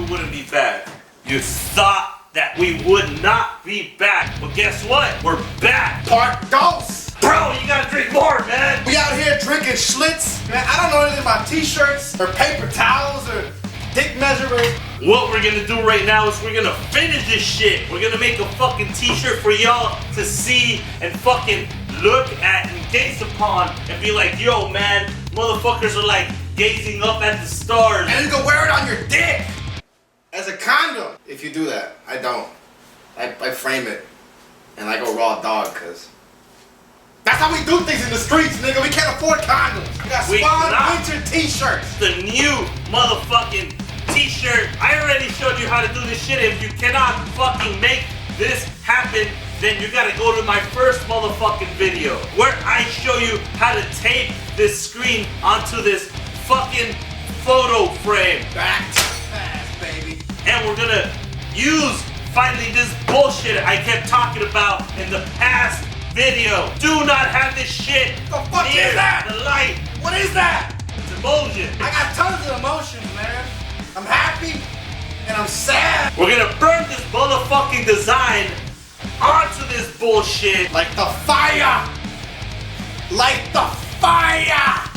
we wouldn't be back. You thought that we would not be back, but guess what? We're back. Part dos. Bro, you gotta drink more, man. We out here drinking Schlitz. Man, I don't know anything about t-shirts or paper towels or dick measurers. What we're gonna do right now is we're gonna finish this shit. We're gonna make a fucking t-shirt for y'all to see and fucking look at and gaze upon and be like, yo, man, motherfuckers are like gazing up at the stars. And you can wear it on your dick as a condom. If you do that, I don't. I frame it and I go raw dog, cause that's how we do things in the streets, nigga. We can't afford condoms. We got Spawn winter t-shirts. The new motherfucking t-shirt. I already showed you how to do this shit. If you cannot fucking make this happen, then you gotta go to my first motherfucking video where I show you how to tape this screen onto this fucking photo frame. Back to fast, baby. And we're gonna use finally this bullshit I kept talking about in the past video. Do not have this shit the fuck near is that? The light. What is that? It's Emulsion. I got tons of emotions, man. I'm happy and I'm sad. We're gonna burn this motherfucking design onto this bullshit. Like the fire. Like the fire.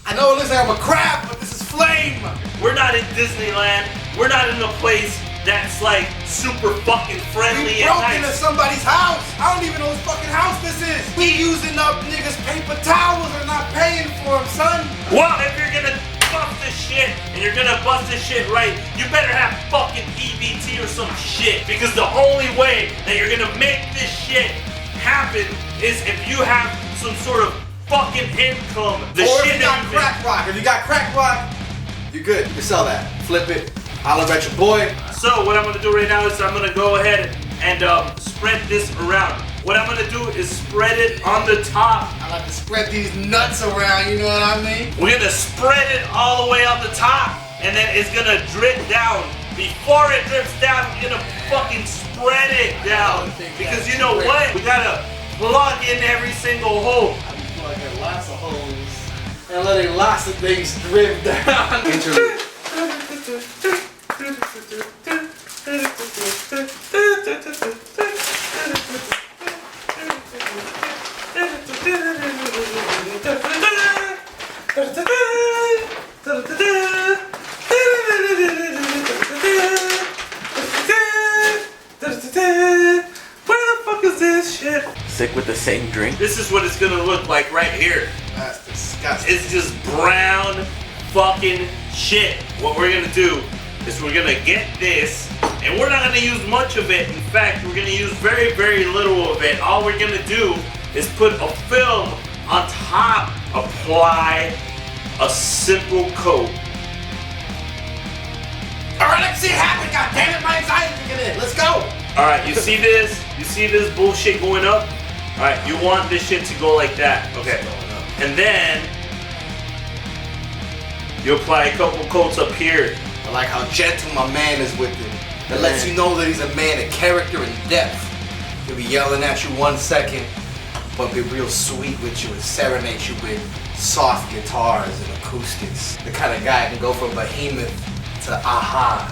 I know it looks like I'm a crab, but this is flame. We're not in Disneyland. We're not in a place that's like super fucking friendly we and broke nice. into somebody's house. I don't even know whose fucking house this is. We using up niggas' paper towels or not paying for them, son. Well, if you're gonna bust this shit and you're gonna bust this shit right, you better have fucking EBT or some shit. Because the only way that you're gonna make this shit happen is if you have some sort of fucking income. The or shit if you got crack rock. If you got crack rock, you're good. You can sell that. Flip it. Holler at your boy. So what I'm gonna do right now is I'm gonna go ahead and spread this around. What I'm gonna do is spread it on the top. I like to spread these nuts around, you know what I mean? We're gonna spread it all the way on the top, and then it's gonna drip down. Before it drips down, we're gonna fucking spread it down. Because you know what? We gotta plug in every single hole. I'm plugging lots of holes and letting lots of things drip down. Interlude. Sick with the same drink? This is what it's gonna look like right here. That's disgusting. It's just brown fucking shit. What we're gonna do is we're gonna get this, and we're not gonna use much of it. In fact, we're gonna use very, very little of it. All we're gonna do is put a film on top, apply a simple coat. Alright, let's see it happen, goddammit, my anxiety to get in. Let's go! Alright, you see this? You see this bullshit going up? Alright, you want this shit to go like that. Okay. And then you apply a couple coats up here. I like how gentle my man is with it. That lets you know that he's a man of character and depth. He'll be yelling at you 1 second, but be real sweet with you and serenade you with soft guitars and acoustics. The kind of guy can go from behemoth to aha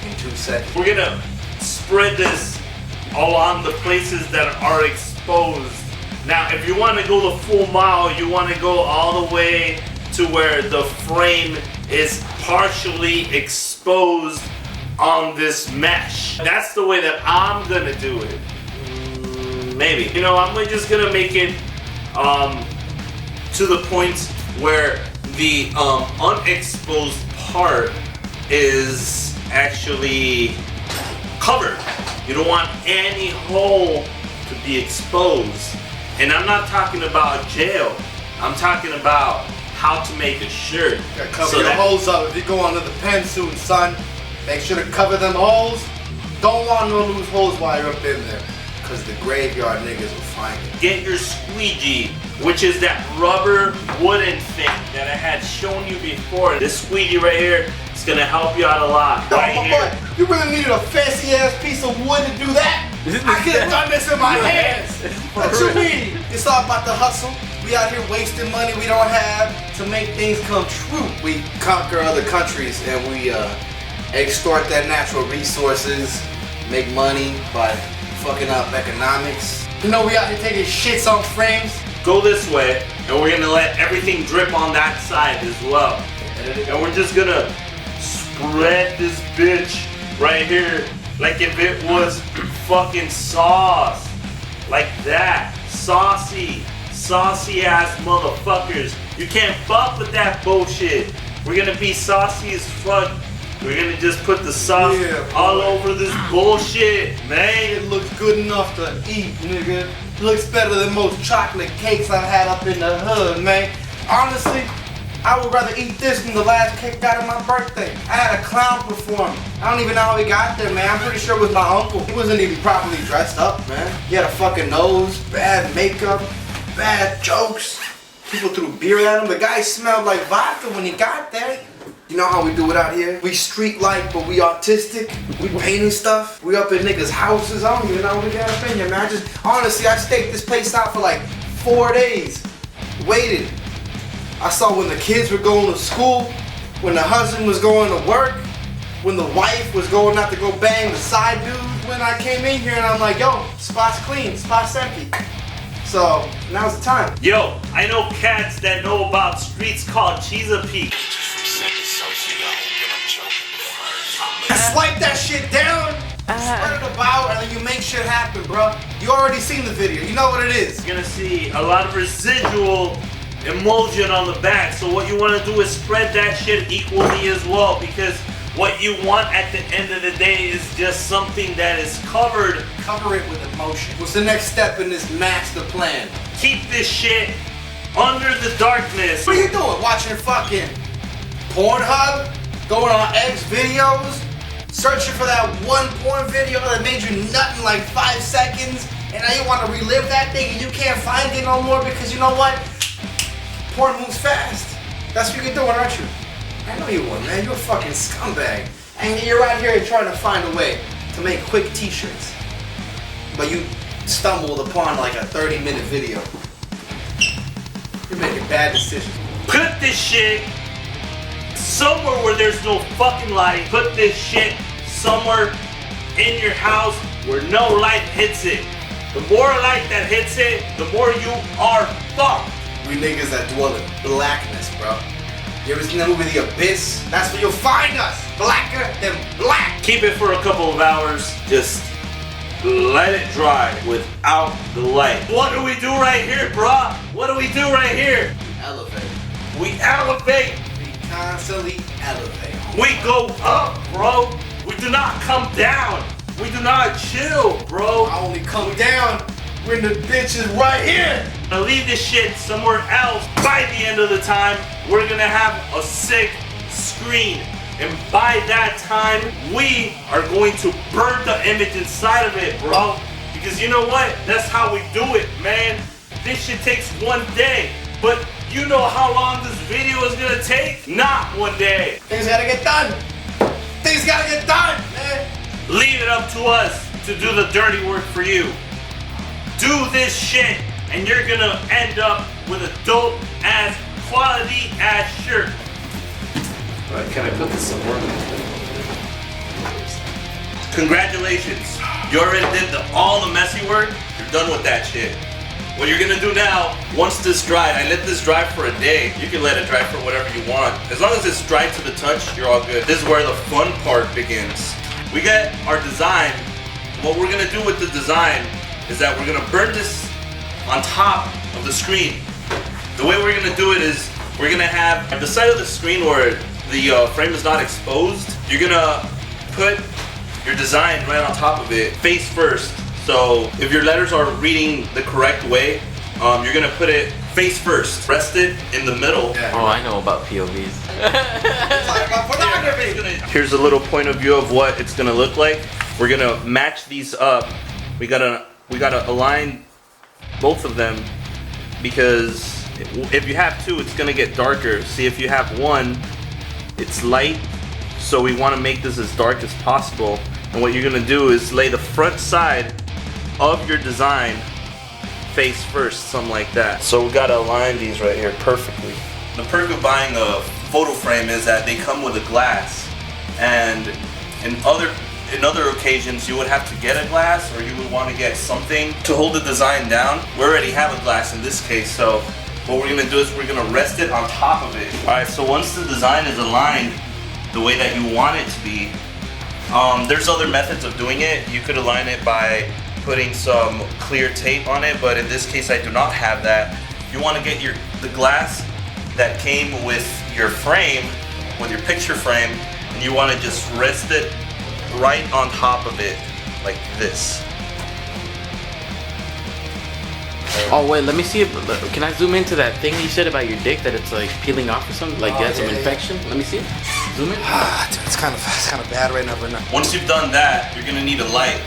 in 2 seconds. We're gonna spread this along the places that are exposed. Now, if you want to go the full mile, you want to go all the way to where the frame is partially exposed on this mesh. That's the way that I'm gonna do it. Maybe. You know, I'm just gonna make it to the point where the unexposed part is actually covered. You don't want any hole to be exposed. And I'm not talking about jail. I'm talking about how to make a shirt. You gotta cover your holes up. If you go under the pen soon, son, make sure to cover them holes. Don't want no loose holes while you're up in there, because the graveyard niggas will find it. Get your Squeegee, which is that rubber wooden thing that I had shown you before. This Squeegee right here is gonna help you out a lot. Right here. You really needed a fancy ass piece of wood to do that? I could have done this in my hands. What you mean? It's all about the hustle. We out here wasting money we don't have to make things come true. We conquer other countries and we extort their natural resources, make money by fucking up economics. You know we out here taking shits on frames. Go this way, and we're gonna let everything drip on that side as well. And we're just gonna spread this bitch right here like if it was fucking sauce. Like that. Saucy ass motherfuckers. You can't fuck with that bullshit. We're gonna be saucy as fuck. We're gonna just put the sauce all over this bullshit, man. It looks good enough to eat, nigga. It looks better than most chocolate cakes I've had up in the hood, man. Honestly, I would rather eat this than the last cake got on my birthday. I had a clown perform. I don't even know how he got there, man. I'm pretty sure it was my uncle. He wasn't even properly dressed up, man. He had a fucking nose, bad makeup, bad jokes. People threw beer at him. The guy smelled like vodka when he got there. You know how we do it out here? We street-like, but we artistic. We painting stuff. We up in niggas' houses. I don't even know what we got up in here, man. Honestly, I staked this place out for like 4 days. Waited. I saw when the kids were going to school, when the husband was going to work, when the wife was going out to go bang the side dude. When I came in here and I'm like, yo, spot's clean, spot's empty. So, now's the time. Yo, I know cats that know about streets called Chesapeake. Swipe that shit down, spread it about, and then you make shit happen, bro. You already seen the video. You know what it is. You're gonna see a lot of residual emulsion on the back. So what you want to do is spread that shit equally as well, because what you want at the end of the day is just something that is covered. Cover it with emotion. What's the next step in this master plan? Keep this shit under the darkness. What are you doing? Watching fucking Pornhub? Going on X videos? Searching for that one porn video that made you nut in like 5 seconds, and now you want to relive that thing and you can't find it no more because you know what? Porn moves fast. That's what you're doing, aren't you? I know you are, man. You're a fucking scumbag. And you're out here trying to find a way to make quick t-shirts. But you stumbled upon like a 30-minute video. You're making bad decisions. Put this shit somewhere where there's no fucking light. Put this shit somewhere in your house where no light hits it. The more light that hits it, the more you are fucked. We niggas that dwell in blackness, bro. You ever seen that movie The Abyss? That's where you'll find us. Blacker than black. Keep it for a couple of hours. Just let it dry without the light. What do we do right here, bruh? What do we do right here? Elevate. We elevate. Constantly elevate. We go up, bro. We do not come down. We do not chill, bro. I only come down when the bitch is right here. Now leave this shit somewhere else. By the end of the time, we're gonna have a sick screen. And by that time, we are going to burn the image inside of it, bro. Because you know what? That's how we do it, man. This shit takes 1 day. But you know how long this video is gonna take? Not 1 day. Things gotta get done. Things gotta get done, man. Leave it up to us to do the dirty work for you. Do this shit, and you're gonna end up with a dope ass, quality ass shirt. Alright, can I put this somewhere? Congratulations. You already did all the messy work. You're done with that shit. What you're gonna do now, once this dried, I let this dry for a day. You can let it dry for whatever you want. As long as it's dried to the touch, you're all good. This is where the fun part begins. We got our design. What we're gonna do with the design is that we're gonna burn this on top of the screen. The way we're gonna do it is we're gonna have at the side of the screen where the frame is not exposed, you're gonna put your design right on top of it, face first. So if your letters are reading the correct way, you're gonna put it face first. Rest it in the middle. Oh, I know about POVs. Talk about pornography. Here's a little point of view of what it's gonna look like. We're gonna match these up. We gotta align both of them, because if you have two, it's gonna get darker. See, if you have one, it's light. So we wanna make this as dark as possible. And what you're gonna do is lay the front side of your design face first, something like that. So we gotta align these right here perfectly. The perk of buying a photo frame is that they come with a glass. And in other occasions, you would have to get a glass, or you would want to get something to hold the design down. We already have a glass in this case, so what we're gonna do is we're gonna rest it on top of it. All right, so once the design is aligned the way that you want it to be, there's other methods of doing it. You could align it by putting some clear tape on it, but in this case I do not have that. You want to get the glass that came with your frame, with your picture frame, and you want to just rest it right on top of it, like this. Oh wait, let me see if, can I zoom into that thing you said about your dick that it's like peeling off or something? Like you had some infection? Let me see it. Zoom in. Dude, it's kind of bad right now, but no. Once you've done that, you're gonna need a light.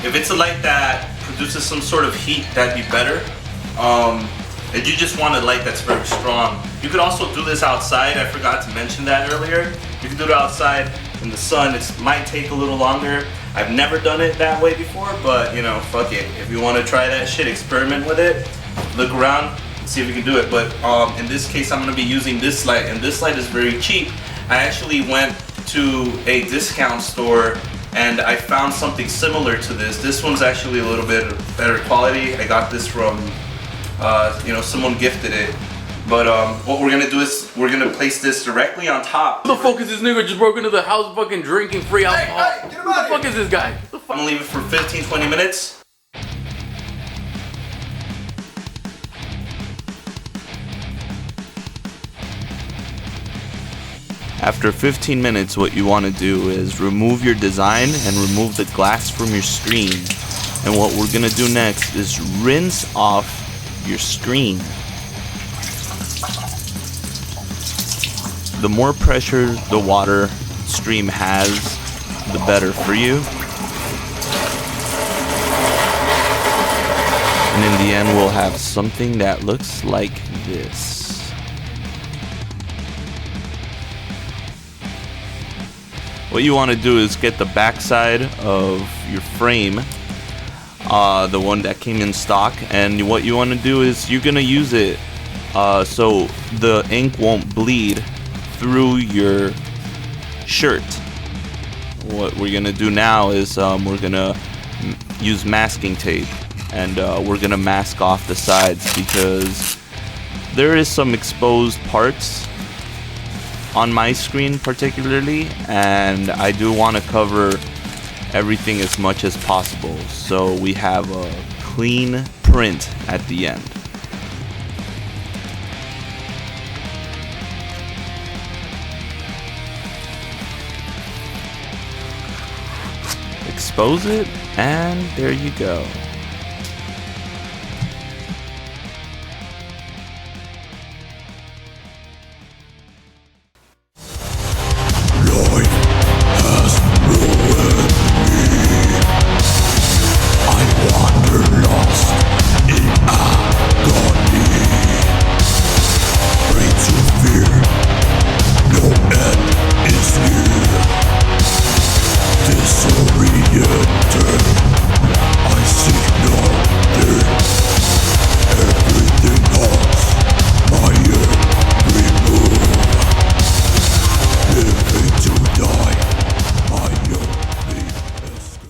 If it's a light that produces some sort of heat, that'd be better. If you just want a light that's very strong, you could also do this outside. I forgot to mention that earlier. You can do it outside in the sun. It might take a little longer. I've never done it that way before, but you know, fuck it. If you want to try that shit, experiment with it. Look around, see if you can do it. But in this case, I'm gonna be using this light, and this light is very cheap. I actually went to a discount store and I found something similar to this. This one's actually a little bit better quality. I got this from, you know, someone gifted it. But what we're gonna do is we're gonna place this directly on top. Who the fuck is this nigga just broke into the house fucking drinking free alcohol? Hey, get him Who the out fuck here. is this guy? I'm gonna leave it for 15-20 minutes. After 15 minutes, what you want to do is remove your design and remove the glass from your screen. And what we're gonna do next is rinse off your screen. The more pressure the water stream has, the better for you. And in the end, we'll have something that looks like this. What you want to do is get the backside of your frame, the one that came in stock, and what you want to do is you're gonna use it so the ink won't bleed through your shirt. What we're gonna do now is we're gonna use masking tape, and we're gonna mask off the sides because there is some exposed parts on my screen particularly, and I do want to cover everything as much as possible so we have a clean print at the end. Expose it, and there you go.